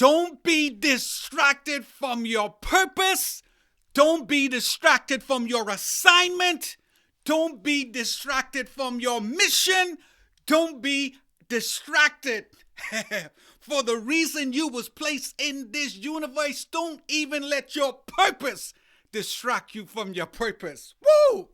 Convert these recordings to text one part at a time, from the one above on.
Don't be distracted from your purpose. Don't be distracted from your assignment. Don't be distracted from your mission. Don't be distracted for the reason you was placed in this universe. Don't even let your purpose distract you from your purpose. Woo!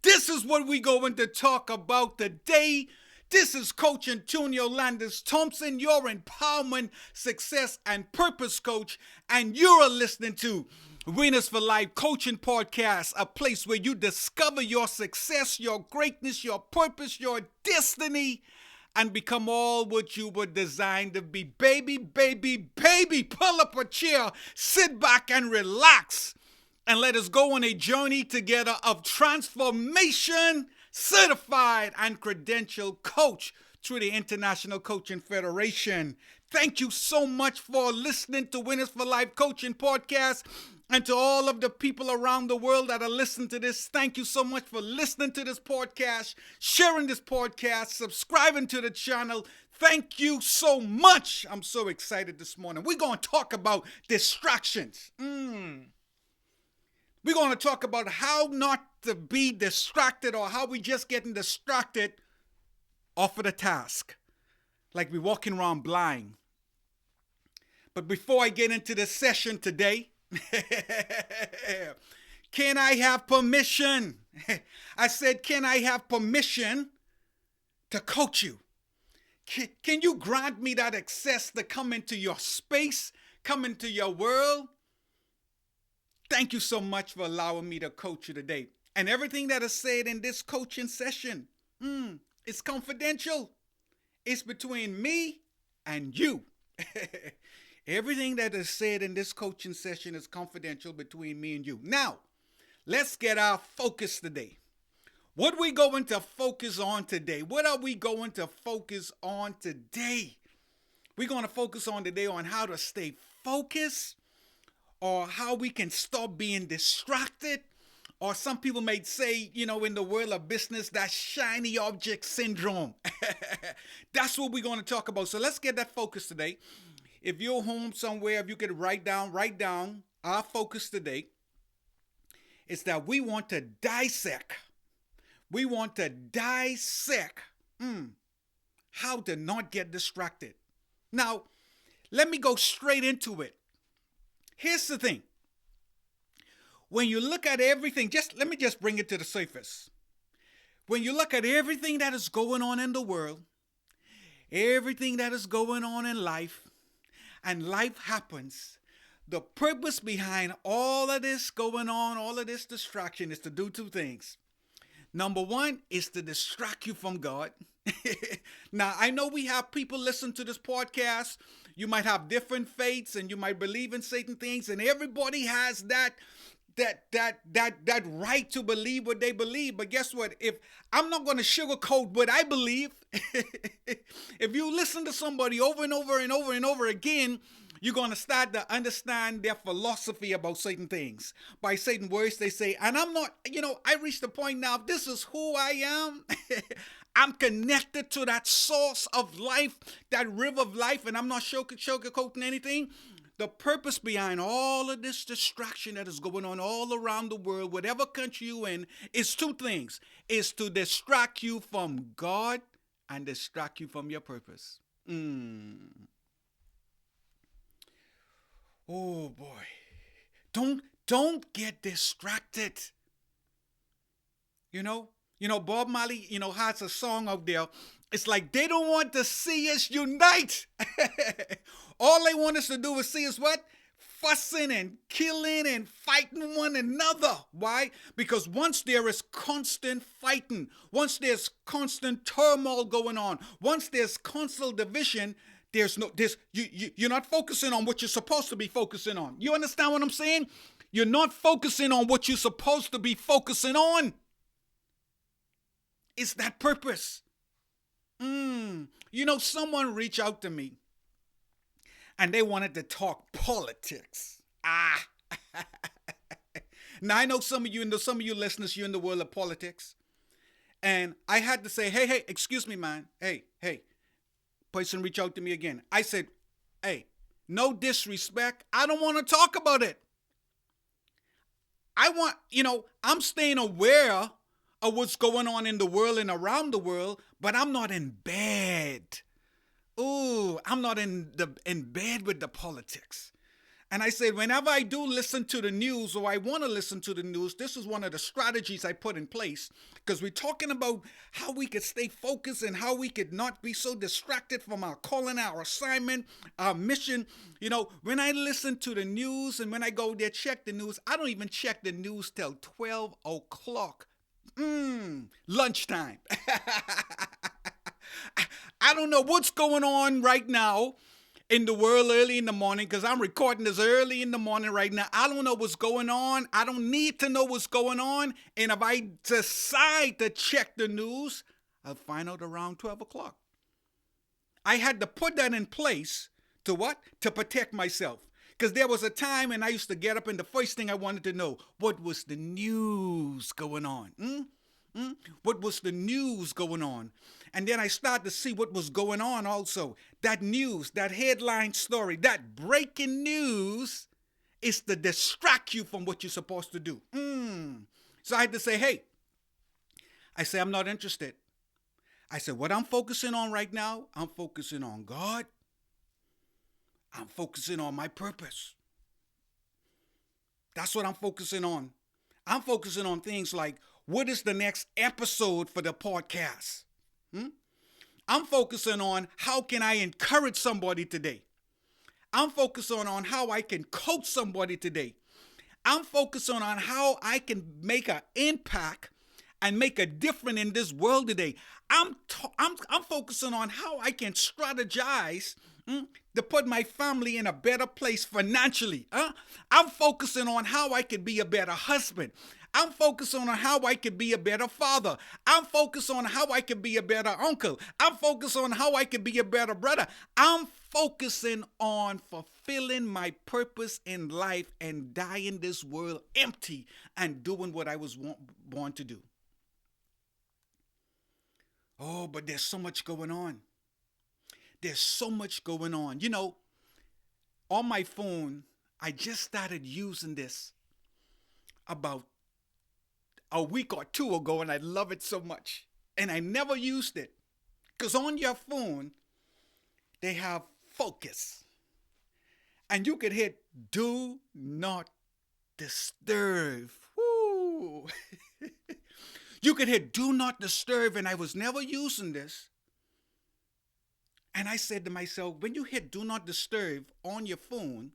This is what we're going to talk about today. This is Coach Antonio Landis Thompson, your empowerment, success, and purpose coach, and you're listening to Winners for Life Coaching Podcast, a place where you discover your success, your greatness, your purpose, your destiny, and become all what you were designed to be. Baby, baby, baby, pull up a chair, sit back and relax, and let us go on a journey together of transformation. Certified and credentialed coach through the International Coaching Federation. Thank you so much for listening to Winners for Life Coaching Podcast. And to all of the people around the world that are listening to this, thank you so much for listening to this podcast, sharing this podcast, subscribing to the channel. Thank you so much. I'm so excited this morning. We're going to talk about distractions. We're going to talk about how not to be distracted, or how we just getting distracted off of the task. Like we're walking around blind. But before I get into the session today, can I have permission? I said, can I have permission to coach you? Can you grant me that access to come into your space, come into your world? Thank you so much for allowing me to coach you today. And everything that is said in this coaching session, it's confidential. It's between me and you. Everything that is said in this coaching session is confidential between me and you. Now, let's get our focus today. What are we going to focus on today? What are we going to focus on today? We're going to focus on today on how to stay focused, or how we can stop being distracted, or some people may say, in the world of business, that shiny object syndrome. That's what we're going to talk about. So let's get that focus today. If you're home somewhere, if you could write down our focus today. It's that we want to dissect. We want to dissect how to not get distracted. Now, let me go straight into it. Here's the thing. When you look at everything, let me bring it to the surface. When you look at everything that is going on in the world, everything that is going on in life, and life happens, the purpose behind all of this going on, all of this distraction, is to do two things. Number one is to distract you from God. Now, I know we have people listen to this podcast. You might have different faiths and you might believe in certain things, and everybody has that right to believe what they believe. But guess what? If I'm not going to sugarcoat what I believe, if you listen to somebody over and over and over and over again, you're going to start to understand their philosophy about certain things. By certain words they say, and I'm not, I reached the point now, this is who I am. I'm connected to that source of life, that river of life, and I'm not sugarcoating anything. The purpose behind all of this distraction that is going on all around the world, whatever country you're in, is two things. It's to distract you from God and distract you from your purpose. Oh boy. Don't get distracted. Bob Marley, has a song out there. It's like they don't want to see us unite. All they want us to do is see us what? Fussing and killing and fighting one another. Why? Because once there is constant fighting, once there's constant turmoil going on, once there's constant division, you're not focusing on what you're supposed to be focusing on. You understand what I'm saying? You're not focusing on what you're supposed to be focusing on. It's that purpose. Someone reached out to me and they wanted to talk politics. Now, I know some of you listeners, you're in the world of politics. And I had to say, hey, excuse me, man. Hey, person reached out to me again. I said, Hey, no disrespect. I don't want to talk about it. I'm staying aware of what's going on in the world and around the world, but I'm not in bed. Ooh, I'm not in bed with the politics. And I said, whenever I do listen to the news or I want to listen to the news, this is one of the strategies I put in place because we're talking about how we could stay focused and how we could not be so distracted from our calling, our assignment, our mission. When I listen to the news and when I go there, check the news, I don't even check the news till 12 o'clock. Lunchtime. I don't know what's going on right now in the world early in the morning because I'm recording this early in the morning right now. I don't know what's going on. I don't need to know what's going on. And if I decide to check the news, I'll find out around 12 o'clock. I had to put that in place to what? To protect myself. Because there was a time when I used to get up and the first thing I wanted to know, what was the news going on? What was the news going on? And then I started to see what was going on also. That news, that headline story, that breaking news is to distract you from what you're supposed to do. So I had to say, hey, I'm not interested. I said, what I'm focusing on right now, I'm focusing on God. I'm focusing on my purpose. That's what I'm focusing on. I'm focusing on things like, what is the next episode for the podcast? I'm focusing on how can I encourage somebody today. I'm focusing on how I can coach somebody today. I'm focusing on how I can make an impact and make a difference in this world today. I'm focusing on how I can strategize to put my family in a better place financially. I'm focusing on how I can be a better husband. I'm focused on how I could be a better father. I'm focused on how I could be a better uncle. I'm focused on how I could be a better brother. I'm focusing on fulfilling my purpose in life and dying this world empty and doing what I was born to do. Oh, but there's so much going on. There's so much going on. On my phone, I just started using this about a week or two ago, and I love it so much. And I never used it. Because on your phone, they have focus. And you could hit do not disturb. Woo. You could hit do not disturb, and I was never using this. And I said to myself, when you hit do not disturb on your phone,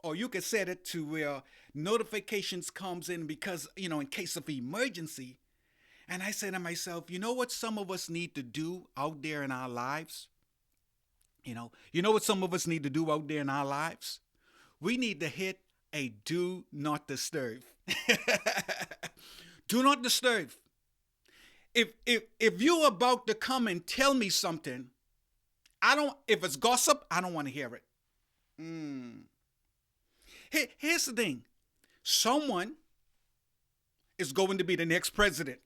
or you could set it to where notifications comes in because, in case of emergency. And I said to myself, you know what some of us need to do out there in our lives? You know what some of us need to do out there in our lives? We need to hit a do not disturb. Do not disturb. If you're about to come and tell me something, if it's gossip, I don't want to hear it. Here's the thing. Someone is going to be the next president.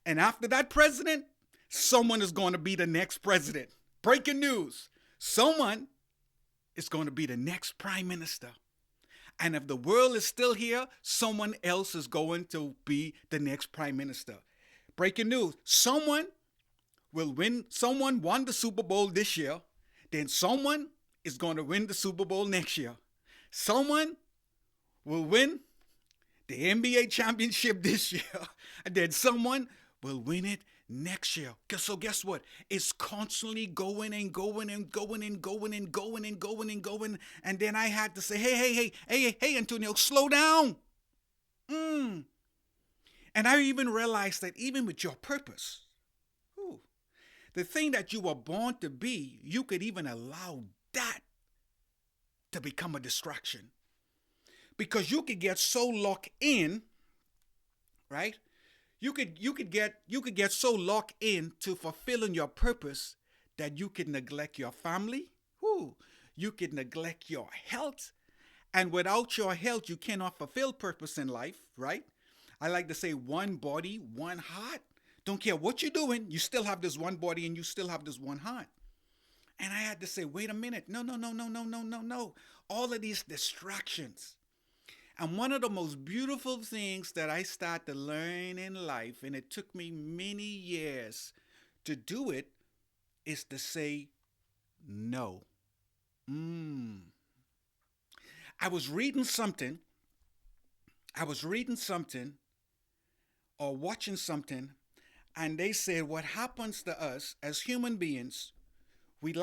And after that president, someone is going to be the next president. Breaking news. Someone is going to be the next prime minister. And if the world is still here, someone else is going to be the next prime minister. Breaking news. Someone won the Super Bowl this year. Then someone is going to win the Super Bowl next year. Someone will win the NBA championship this year, and then someone will win it next year. So guess what? It's constantly going and going and going and going and going and going and going. And then I had to say, hey, Antonio, slow down. And I even realized that even with your purpose, the thing that you were born to be, you could even allow that to become a distraction. Because you could get so locked in, right? You could get so locked in to fulfilling your purpose that you could neglect your family. You could neglect your health. And without your health, you cannot fulfill purpose in life, right? I like to say one body, one heart. Don't care what you're doing, you still have this one body and you still have this one heart. And I had to say, wait a minute. No, no, no, no, no, no, no, no. All of these distractions. And one of the most beautiful things that I started to learn in life, and it took me many years to do it, is to say no. Mm. I was reading something. I was reading something or watching something, and they said what happens to us as human beings, we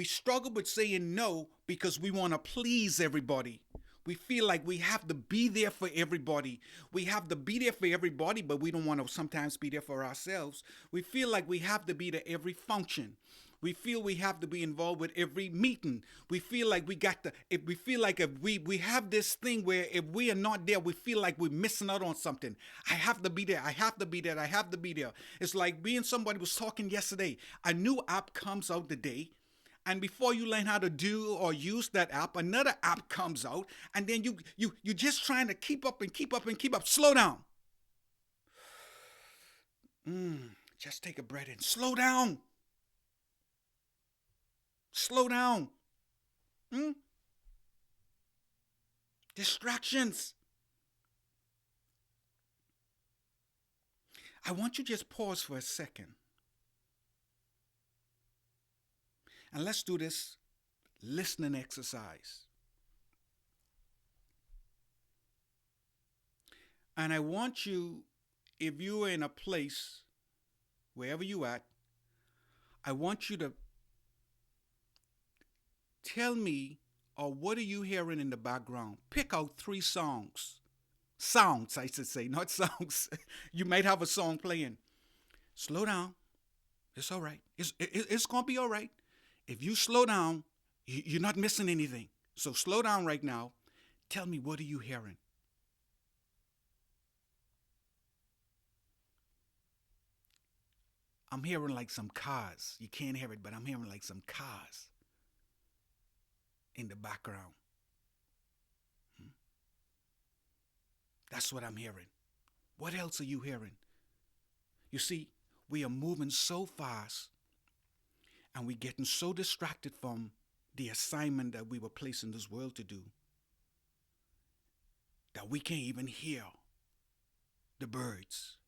struggle with saying no because we want to please everybody. We feel like we have to be there for everybody. We have to be there for everybody, but we don't want to sometimes be there for ourselves. We feel like we have to be there every function. We feel we have to be involved with every meeting. We feel like if we have this thing where if we are not there, we feel like we're missing out on something. I have to be there. I have to be there. I have to be there. It's like me and somebody was talking yesterday. A new app comes out today. And before you learn how to do or use that app, another app comes out, and then you're just trying to keep up and keep up and keep up. Slow down. Just take a breath in. Slow down. Slow down. Distractions. I want you to just pause for a second. And let's do this listening exercise. And I want you, if you are in a place, wherever you at, I want you to tell me, or what are you hearing in the background? Pick out 3 songs. Sounds, I should say, not songs. You might have a song playing. Slow down. It's all right. It's going to be all right. If you slow down, you're not missing anything. So slow down right now. Tell me, what are you hearing? I'm hearing like some cars. You can't hear it, but I'm hearing like some cars in the background. That's what I'm hearing. What else are you hearing? You see, we are moving so fast and we're getting so distracted from the assignment that we were placed in this world to do that we can't even hear the birds.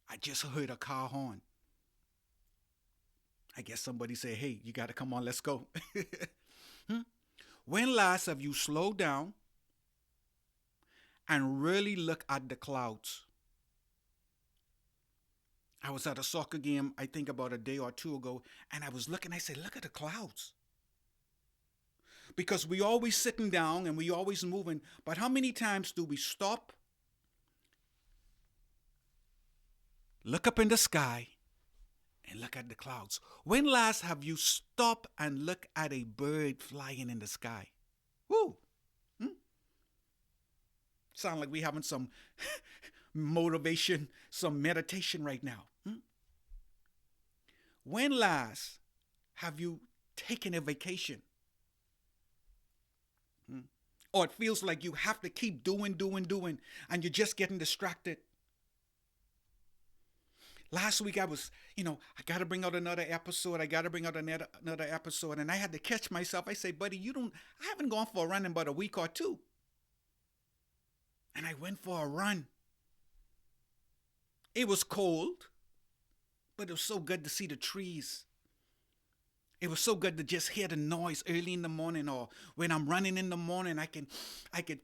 I just heard a car horn. I guess somebody said, hey, you got to come on, let's go. When last have you slowed down and really look at the clouds? I was at a soccer game, I think about a day or two ago, and I was looking, I said, look at the clouds. Because we always sitting down and we always moving, but how many times do we stop, look up in the sky, and look at the clouds? When last have you stopped and looked at a bird flying in the sky? Woo! Sound like we having some motivation, some meditation right now. When last have you taken a vacation? Or it feels like you have to keep doing, and you're just getting distracted. Last week I was, I got to bring out another episode. Another episode. And I had to catch myself. I say, buddy, I haven't gone for a run in about a week or two. And I went for a run. It was cold, but it was so good to see the trees. It was so good to just hear the noise early in the morning, or when I'm running in the morning, I could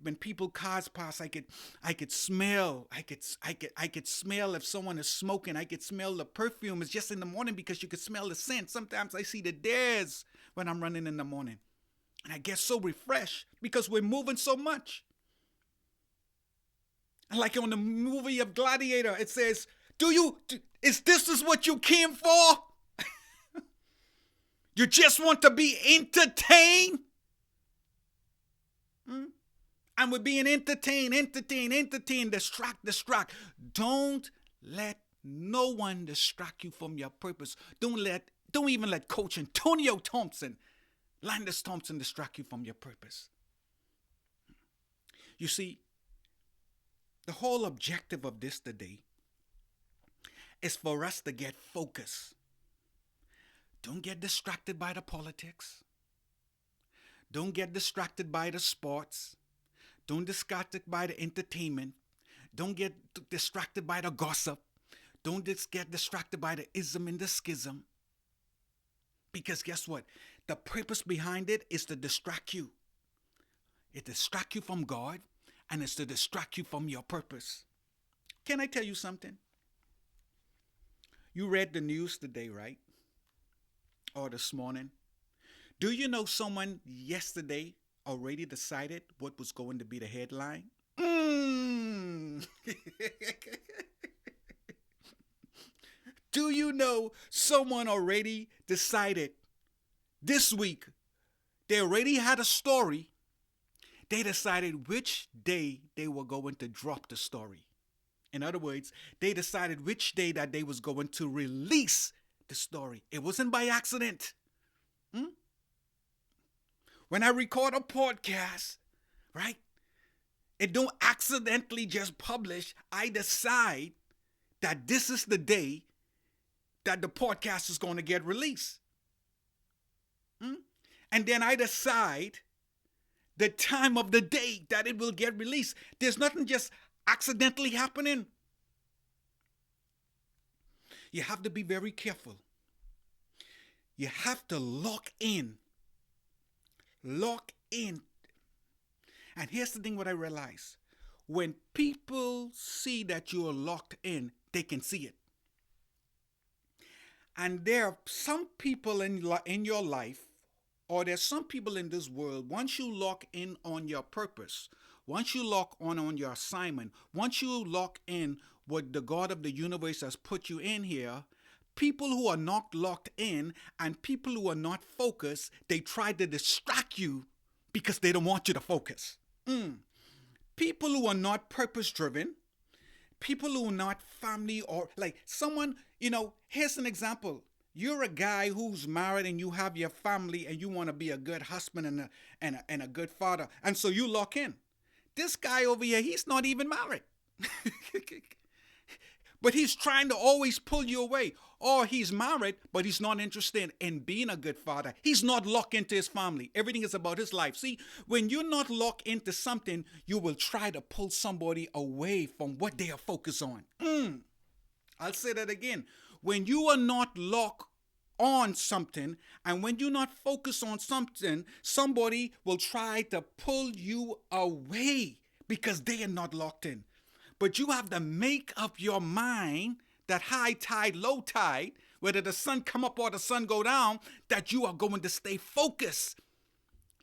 when people cars pass, I could smell if someone is smoking. I could smell the perfume. It's just in the morning because you could smell the scent. Sometimes I see the dares when I'm running in the morning, and I get so refreshed because we're moving so much. And like on the movie of Gladiator, it says, is this what you came for? You just want to be entertained? And we're being entertained, distract. Don't let no one distract you from your purpose. Don't even let Coach Antonio Thompson, Landis Thompson, distract you from your purpose. You see, the whole objective of this today is for us to get focused, Don't get distracted by the politics. Don't get distracted by the sports. Don't distracted by the entertainment. Don't get distracted by the gossip. Don't get distracted by the ism and the schism. Because guess what? The purpose behind it is to distract you. It distract you from God, and it's to distract you from your purpose. Can I tell you something? You read the news today, right? Or this morning. Do you know someone yesterday already decided what was going to be the headline? Do you know someone already decided this week? They already had a story. They decided which day they were going to drop the story. In other words, they decided which day that they was going to release the story. It wasn't by accident. When I record a podcast, right? It don't accidentally just publish. I decide that this is the day that the podcast is going to get released. And then I decide the time of the day that it will get released. There's nothing just accidentally happening. You have to be very careful. You have to lock in. Lock in. And here's the thing what I realize. When people see that you're locked in, they can see it. And there are some people in your life, or there's some people in this world, once you lock in on your purpose, once you lock on your assignment, once you lock in what the God of the universe has put you in here, people who are not locked in and people who are not focused, they try to distract you because they don't want you to focus. People who are not purpose driven, people who are not family or like someone, here's an example. You're a guy who's married and you have your family and you want to be a good husband and a good father. And so you lock in. This guy over here, he's not even married. But he's trying to always pull you away. Or he's married, but he's not interested in being a good father. He's not locked into his family. Everything is about his life. See, when you're not locked into something, you will try to pull somebody away from what they are focused on. I'll say that again. When you are not locked on something, and when you're not focused on something, somebody will try to pull you away because they are not locked in. But you have to make up your mind that high tide, low tide, whether the sun come up or the sun go down, that you are going to stay focused.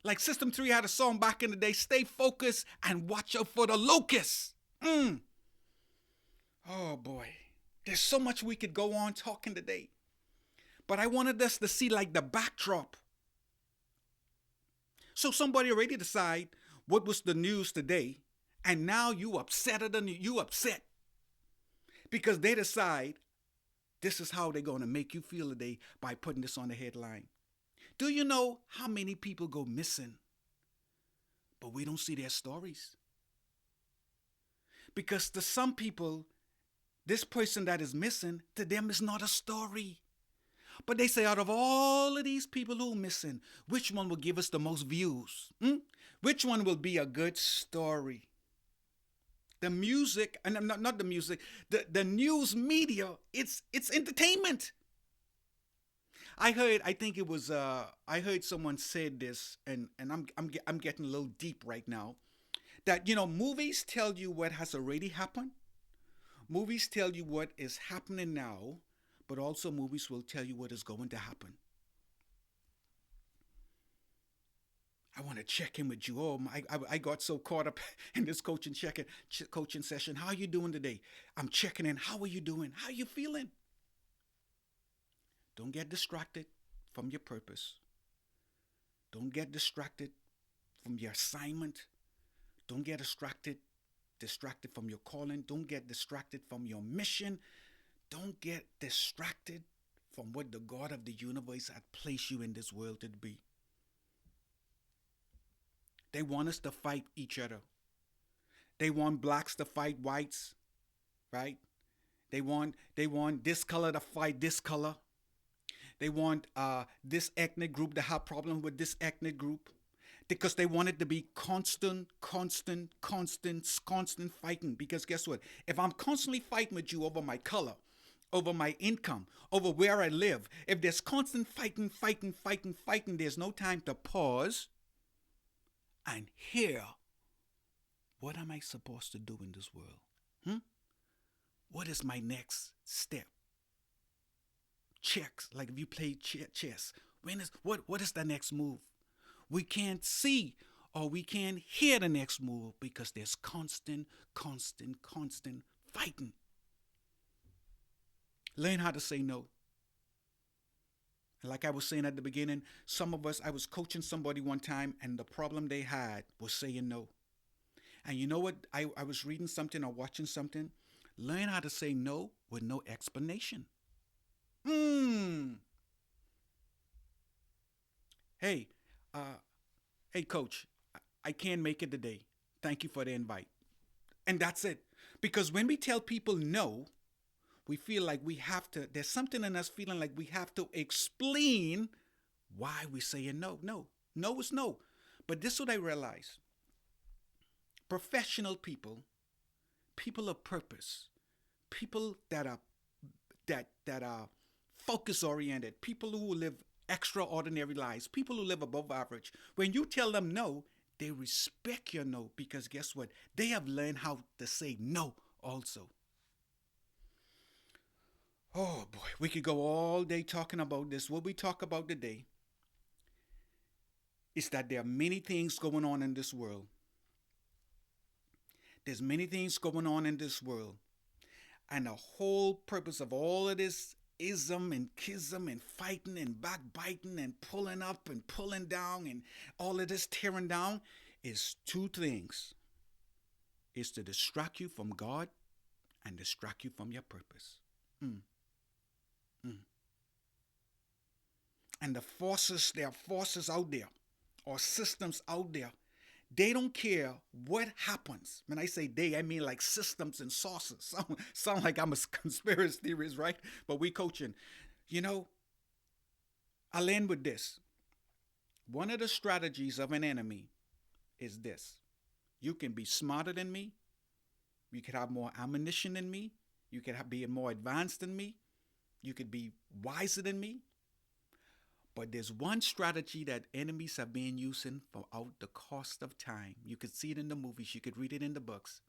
Like System 3 had a song back in the day, stay focused and watch out for the locusts. Oh boy, there's so much we could go on talking today. But I wanted us to see like the backdrop. So somebody already decide what was the news today. And now you upset at the news. You upset. Because they decide this is how they're going to make you feel today by putting this on the headline. Do you know how many people go missing? But we don't see their stories. Because to some people, this person that is missing, to them is not a story. But they say out of all of these people who are missing, which one will give us the most views? Which one will be a good story? The music, and not the music, the news media, it's entertainment. I heard someone said this, and I'm getting a little deep right now, that movies tell you what has already happened. Movies tell you what is happening now, but also movies will tell you what is going to happen. I want to check in with you. Oh, I got so caught up in this coaching session. How are you doing today? I'm checking in. How are you doing? How are you feeling? Don't get distracted from your purpose. Don't get distracted from your assignment. Don't get distracted from your calling. Don't get distracted from your mission. Don't get distracted from what the God of the universe had placed you in this world to be. They want us to fight each other. They want blacks to fight whites, right? They want this color to fight this color. They want this ethnic group to have problem with this ethnic group because they want it to be constant fighting. Because guess what? If I'm constantly fighting with you over my color, over my income, over where I live, if there's constant fighting, there's no time to pause and hear, what am I supposed to do in this world? Hmm? What is my next step? Checks, like if you play chess, what is the next move? We can't see or we can't hear the next move because there's constant fighting. Learn how to say no. Like I was saying at the beginning, some of us, I was coaching somebody one time, and the problem they had was saying no. And you know what? I was reading something or watching something. Learn how to say no with no explanation. Hmm. Hey, uh, hey, coach, I can't make it today. Thank you for the invite. And that's it. Because when we tell people no, we feel like we have to, there's something in us feeling like we have to explain why we're saying no. No, no is no. But this is what I realized. Professional people, people of purpose, people that are focus oriented, people who live extraordinary lives, people who live above average. When you tell them no, they respect your no because guess what? They have learned how to say no also. Oh boy, we could go all day talking about this. What we talk about today is that there are many things going on in this world. There's many things going on in this world. And the whole purpose of all of this ism and schism and fighting and backbiting and pulling up and pulling down and all of this tearing down is two things. It's to distract you from God and distract you from your purpose. Mm, mm. And there are forces out there or systems out there. They don't care what happens. When I say they, I mean like systems and sources. Sound like I'm a conspiracy theorist, right? But we coaching. You know, I'll end with this. One of the strategies of an enemy is this. You can be smarter than me. You could have more ammunition than me. You could be more advanced than me. You could be wiser than me. But there's one strategy that enemies have been using throughout the course of time. You could see it in the movies, you could read it in the books.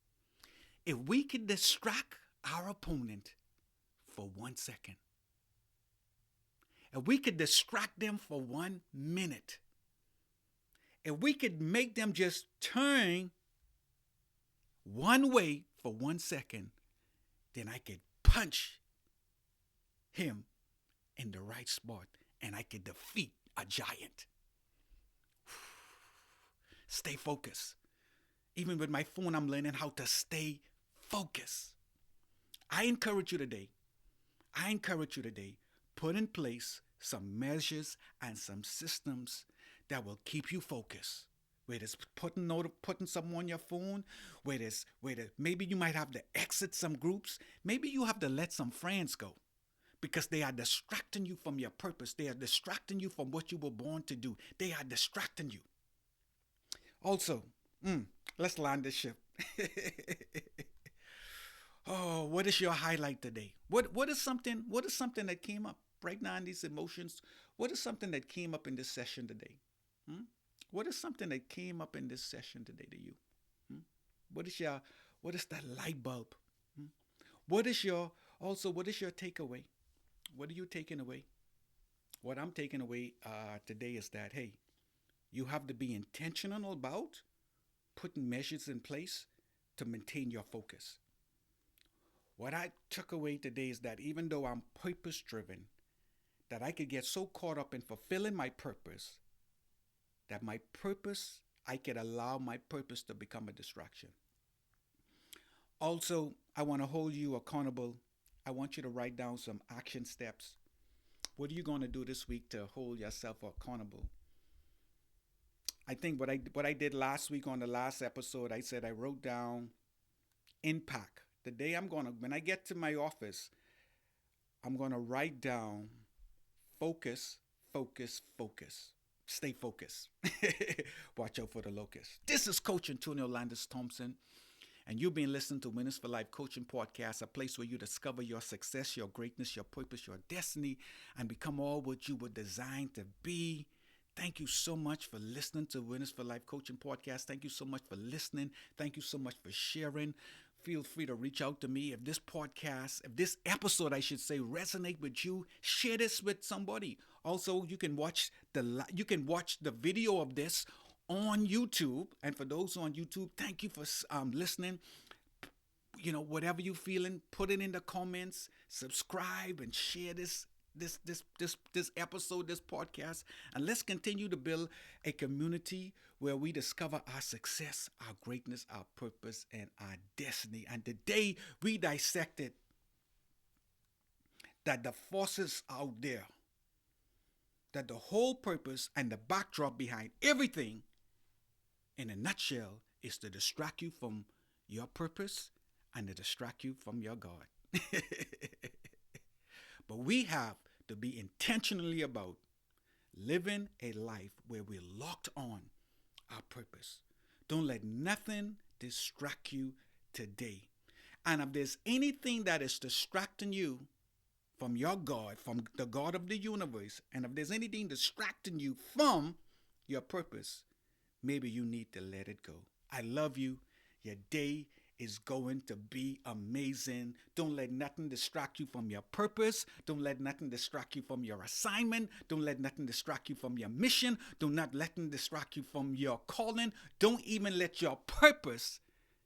If we could distract our opponent for 1 second, if we could distract them for 1 minute, if we could make them just turn one way for 1 second, then I could punch him in the right spot and I could defeat a giant. Stay focused. Even with my phone, I'm learning how to stay focused. I encourage you today, put in place some measures and some systems that will keep you focused. Whether it's putting something on your phone, whether maybe you might have to exit some groups, maybe you have to let some friends go because they are distracting you from your purpose. They are distracting you from what you were born to do. They are distracting you. Also, let's land this ship. Oh, what is your highlight today? What is something that came up right now in these emotions? What is something that came up in this session today? What is something that came up in this session today to you? What is that light bulb? What is your takeaway? What are you taking away? What I'm taking away today is that, hey, you have to be intentional about putting measures in place to maintain your focus. What I took away today is that even though I'm purpose driven, that I could get so caught up in fulfilling my purpose that I could allow my purpose to become a distraction. Also, I want to hold you accountable. I want you to write down some action steps. What are you going to do this week to hold yourself accountable? I think what I did last week on the last episode, I said I wrote down impact. The day when I get to my office, I'm going to write down focus, focus, focus. Stay focused. Watch out for the locust. This is Coach Antonio Landis Thompson, and you've been listening to Winners for Life Coaching Podcast, a place where you discover your success, your greatness, your purpose, your destiny, and become all what you were designed to be. Thank you so much for listening to Winners for Life Coaching Podcast. Thank you so much for listening. Thank you so much for sharing. Feel free to reach out to me if this podcast, if this episode, I should say, resonate with you. Share this with somebody. Also, you can watch the video of this on YouTube. And for those on YouTube, thank you for listening. You know, whatever you're feeling, put it in the comments. Subscribe and share this episode, this podcast, and let's continue to build a community where we discover our success, our greatness, our purpose, and our destiny. And today we dissected that the forces out there, that the whole purpose and the backdrop behind everything, in a nutshell, is to distract you from your purpose and to distract you from your God. But we have to be intentionally about living a life where we're locked on our purpose. Don't let nothing distract you today. And if there's anything that is distracting you from your God, from the God of the universe, and if there's anything distracting you from your purpose, maybe you need to let it go. I love you. Your day is going to be amazing. Don't let nothing distract you from your purpose. Don't let nothing distract you from your assignment. Don't let nothing distract you from your mission. Do not let nothing distract you from your calling. Don't even let your purpose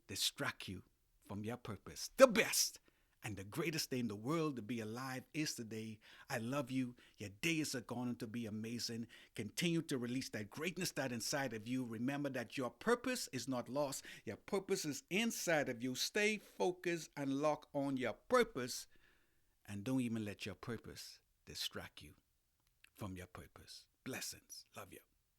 distract you from your purpose. The best and the greatest day in the world to be alive is today. I love you. Your days are going to be amazing. Continue to release that greatness that's inside of you. Remember that your purpose is not lost. Your purpose is inside of you. Stay focused and lock on your purpose. And don't even let your purpose distract you from your purpose. Blessings. Love you.